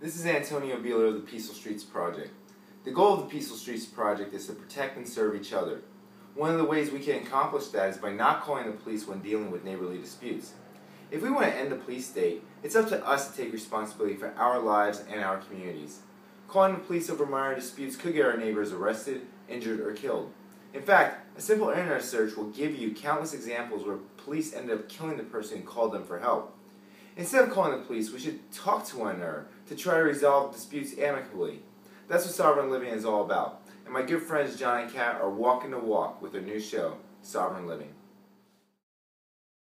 This is Antonio Buehler of the Peaceful Streets Project. The goal of the Peaceful Streets Project is to protect and serve each other. One of the ways we can accomplish that is by not calling the police when dealing with neighborly disputes. If we want to end the police state, it's up to us to take responsibility for our lives and our communities. Calling the police over minor disputes could get our neighbors arrested, injured, or killed. In fact, a simple internet search will give you countless examples where police ended up killing the person who called them for help. Instead of calling the police, we should talk to one another to try to resolve disputes amicably. That's what Sovereign Living is all about. And my good friends John and Kat are walking the walk with their new show, Sovereign Living.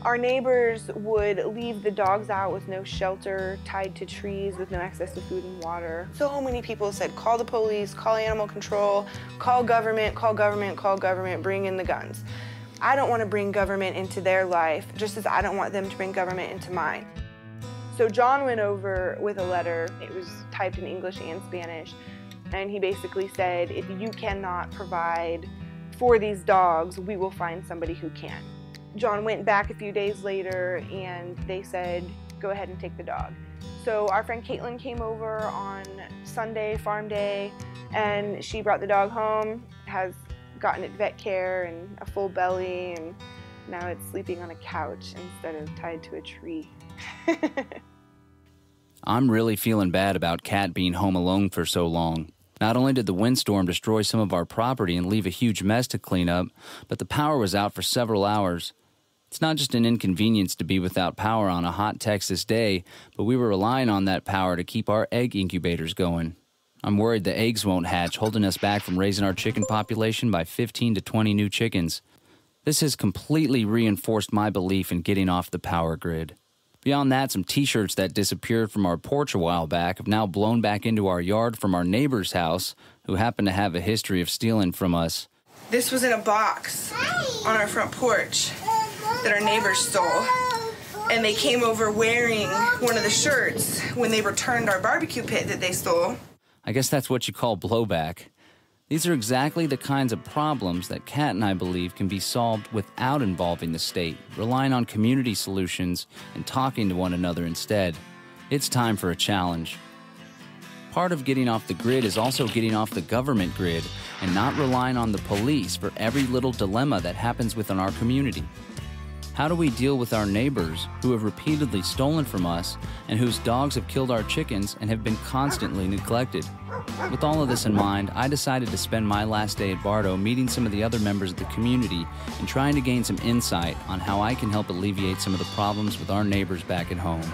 Our neighbors would leave the dogs out with no shelter, tied to trees with no access to food and water. So many people said, call the police, call animal control, call government, call government, call government, bring in the guns. I don't want to bring government into their life, just as I don't want them to bring government into mine. So John went over with a letter. It was typed in English and Spanish, and he basically said, if you cannot provide for these dogs, we will find somebody who can. John went back a few days later and they said, go ahead and take the dog. So our friend Caitlin came over on Sunday, farm day, and she brought the dog home, has gotten it vet care and a full belly, and now it's sleeping on a couch instead of tied to a tree. I'm really feeling bad about Kat being home alone for so long. Not only did the windstorm destroy some of our property and leave a huge mess to clean up, but the power was out for several hours. It's not just an inconvenience to be without power on a hot Texas day, but we were relying on that power to keep our egg incubators going. I'm worried the eggs won't hatch, holding us back from raising our chicken population by 15 to 20 new chickens. This has completely reinforced my belief in getting off the power grid. Beyond that, some t-shirts that disappeared from our porch a while back have now blown back into our yard from our neighbor's house, who happen to have a history of stealing from us. This was in a box on our front porch that our neighbors stole. And they came over wearing one of the shirts when they returned our barbecue pit that they stole. I guess that's what you call blowback. These are exactly the kinds of problems that Kat and I believe can be solved without involving the state, relying on community solutions and talking to one another instead. It's time for a challenge. Part of getting off the grid is also getting off the government grid and not relying on the police for every little dilemma that happens within our community. How do we deal with our neighbors who have repeatedly stolen from us and whose dogs have killed our chickens and have been constantly neglected? With all of this in mind, I decided to spend my last day at Bardo meeting some of the other members of the community and trying to gain some insight on how I can help alleviate some of the problems with our neighbors back at home.